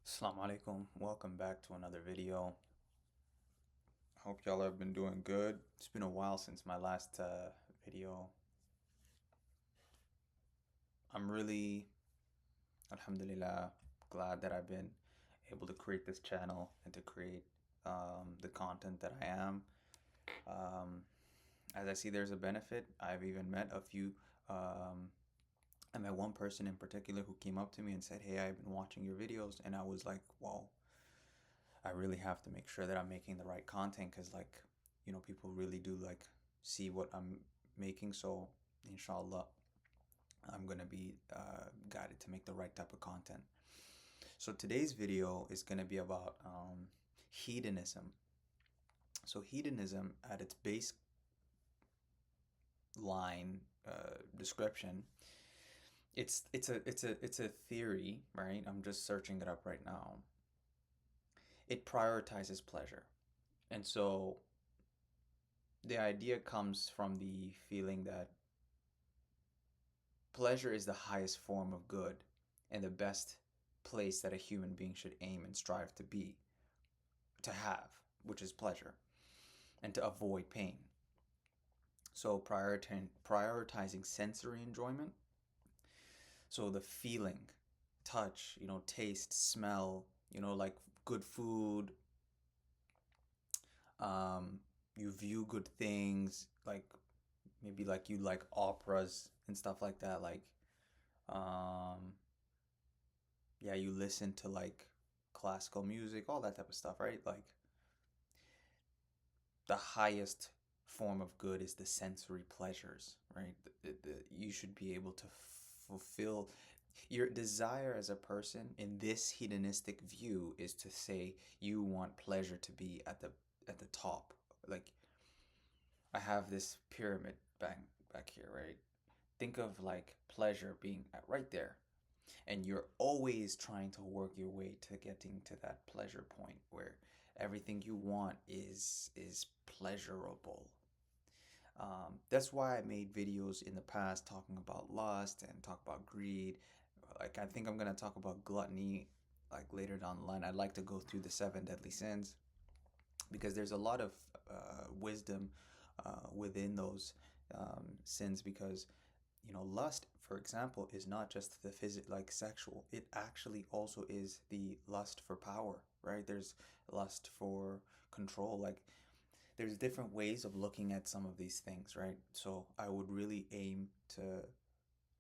Salam Aleikum. Welcome back to another video. Hope y'all have been doing good. It's been a while since my last video. I'm really, alhamdulillah, glad that I've been able to create this channel and to create the content that I am. Um, as I see there's a benefit, I've even met a few. Um, I met one person in particular who came up to me and said, "Hey, I've been watching your videos," and I was like, "Wow, I really have to make sure that I'm making the right content because, like, people really do like see what I'm making. So, inshallah, I'm gonna be guided to make the right type of content. So, today's video is gonna be about hedonism. So, hedonism at its base line description, it's a theory, right? I'm just searching it up right now. It prioritizes pleasure, and so the idea comes from the feeling that pleasure is the highest form of good and the best place that a human being should aim and strive to be, to have, which is pleasure, and to avoid pain. So prioritizing sensory enjoyment, so the feeling, touch, taste, smell, like good food, um, you view good things, like maybe like you like operas and stuff like that, like um yeah, you listen to like classical music, all that type of stuff, right? Like the highest form of good is the sensory pleasures, right? You should be able to fulfill your desire as a person in this hedonistic view is to say you want pleasure to be at the top. Like I have this pyramid back here, right? Think of like pleasure being right there, and you're always trying to work your way to getting to that pleasure point where everything you want is pleasurable. That's why I made videos in the past talking about lust and talk about greed. Like I think I'm gonna talk about gluttony like later down the line. I'd like to go through the seven deadly sins because there's a lot of wisdom within those sins because lust, for example, is not just the like sexual. It actually also is the lust for power, right? There's lust for control. Like there's different ways of looking at some of these things, right? So I would really aim to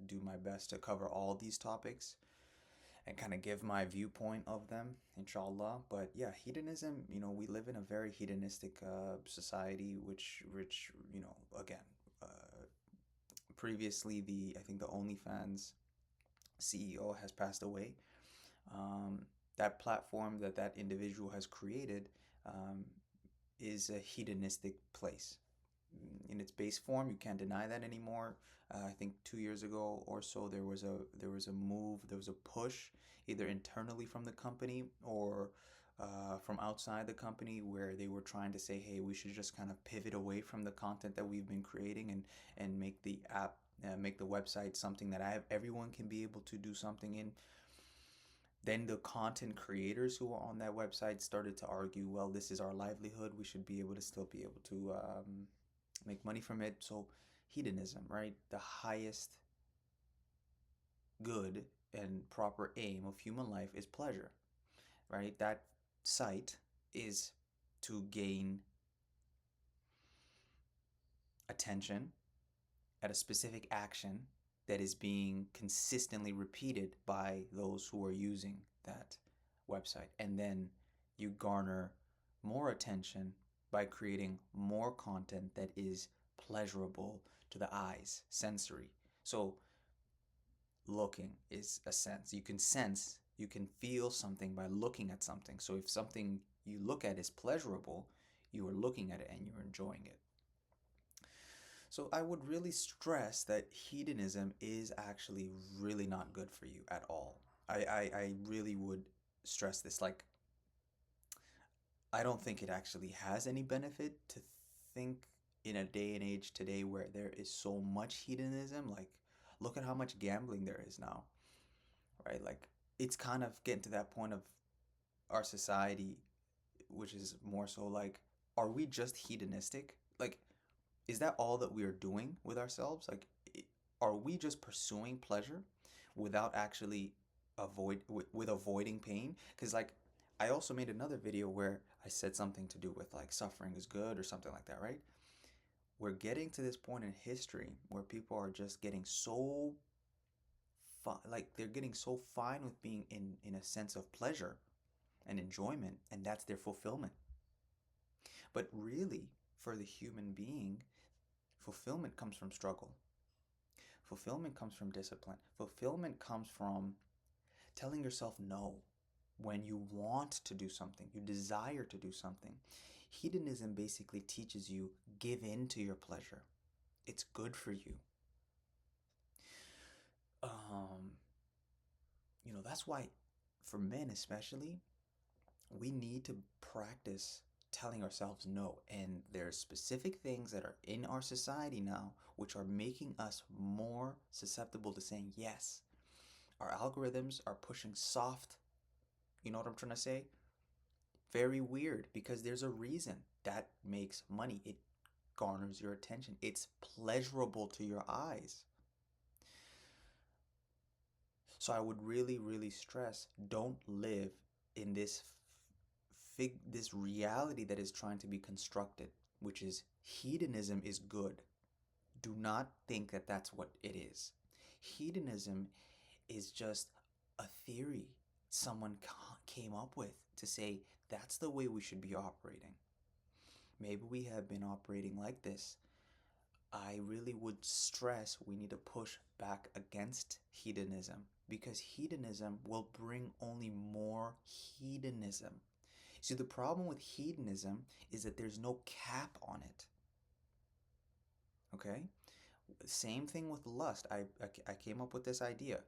do my best to cover all these topics and kind of give my viewpoint of them, inshallah. But yeah, hedonism, we live in a very hedonistic society, which, again, previously I think the OnlyFans CEO has passed away. Um, that platform that individual has created um, is a hedonistic place. In its base form, you can't deny that anymore. I think 2 years ago or so, there was a move, there was a push, either internally from the company or from outside the company, where they were trying to say, "Hey, we should just kind of pivot away from the content that we've been creating and make the app, make the website something that everyone can be able to do something in." Then the content creators who are on that website started to argue, well, this is our livelihood. We should be able to still be able to make money from it. So, hedonism, right? The highest good and proper aim of human life is pleasure, right? That site is to gain attention at a specific action that is being consistently repeated by those who are using that website. And then you garner more attention by creating more content that is pleasurable to the eyes, sensory. So, looking is a sense. You can sense, you can feel something by looking at something. So, if something you look at is pleasurable, you are looking at it and you're enjoying it. So I would really stress that hedonism is actually really not good for you at all. I really would stress this. Like, I don't think it actually has any benefit to think in a day and age today where there is so much hedonism. Like, look at how much gambling there is now, right? Like, it's kind of getting to that point of our society, which is more so like, are we just hedonistic? Like, is that all that we are doing with ourselves? Like, are we just pursuing pleasure without actually with avoiding pain? Because like, I also made another video where I said something to do with like suffering is good or something like that, right? We're getting to this point in history where people are just getting so like they're getting so fine with being in a sense of pleasure and enjoyment, and that's their fulfillment. But really, for the human being, fulfillment comes from struggle. Fulfillment comes from discipline. Fulfillment comes from telling yourself no when you want to do something, you desire to do something. Hedonism basically teaches you give in to your pleasure. It's good for you. Um, that's why for men especially, we need to practice telling ourselves no. And there are specific things that are in our society now which are making us more susceptible to saying yes. Our algorithms are pushing soft. You know what I'm trying to say? Very weird, because there's a reason that makes money. It garners your attention. It's pleasurable to your eyes. So I would really, really stress, don't live in this reality that is trying to be constructed, which is hedonism is good. Do not think that that's what it is. Hedonism is just a theory someone came up with to say that's the way we should be operating. Maybe we have been operating like this. I really would stress we need to push back against hedonism, because hedonism will bring only more hedonism. See, the problem with hedonism is that there's no cap on it. Okay? Same thing with lust. I came up with this idea.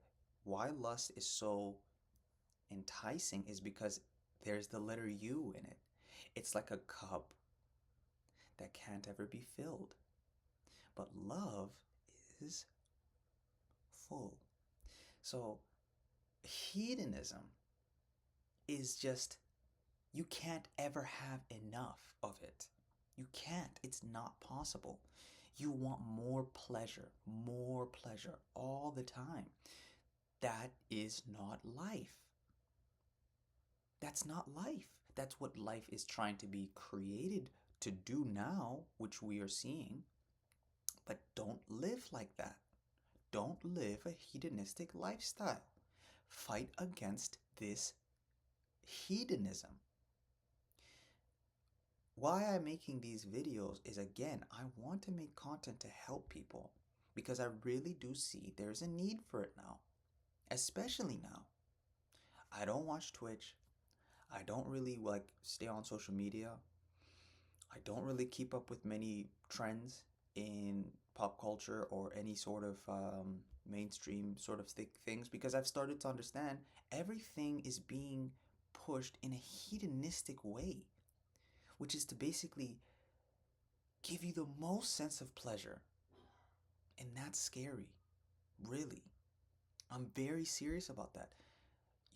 Why lust is so enticing is because there's the letter U in it. It's like a cup that can't ever be filled. But love is full. So hedonism is just, you can't ever have enough of it. You can't. It's not possible. You want more pleasure all the time. That is not life. That's not life. That's what life is trying to be created to do now, which we are seeing. But don't live like that. Don't live a hedonistic lifestyle. Fight against this hedonism. Why I'm making these videos is, again, I want to make content to help people, because I really do see there's a need for it now, especially now. I don't watch Twitch. I don't really like stay on social media. I don't really keep up with many trends in pop culture or any sort of mainstream sort of things, because I've started to understand everything is being pushed in a hedonistic way, which is to basically give you the most sense of pleasure. And that's scary, really. I'm very serious about that.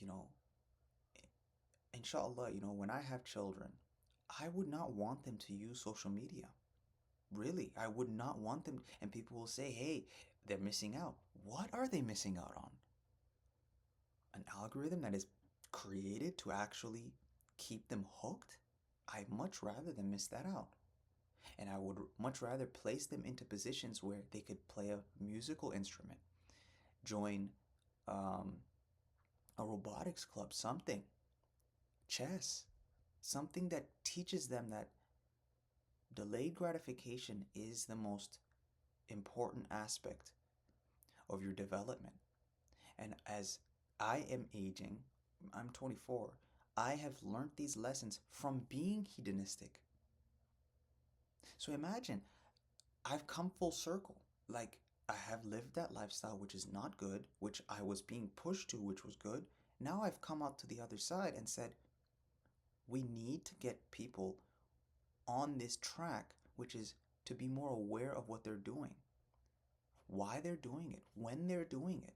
You know, inshallah, when I have children, I would not want them to use social media. Really, I would not want them. And people will say, hey, they're missing out. What are they missing out on? An algorithm that is created to actually keep them hooked? I'd much rather them miss that out. And I would much rather place them into positions where they could play a musical instrument, join a robotics club, something, chess, something that teaches them that delayed gratification is the most important aspect of your development. And as I am aging, I'm 24, I have learned these lessons from being hedonistic. So imagine, I've come full circle. Like, I have lived that lifestyle, which is not good, which I was being pushed to, which was good. Now I've come out to the other side and said, we need to get people on this track, which is to be more aware of what they're doing, why they're doing it, when they're doing it.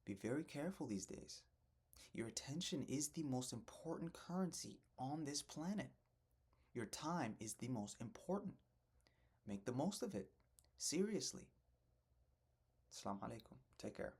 Be very careful these days. Your attention is the most important currency on this planet. Your time is the most important. Make the most of it. Seriously. Salam Alaikum. Take care.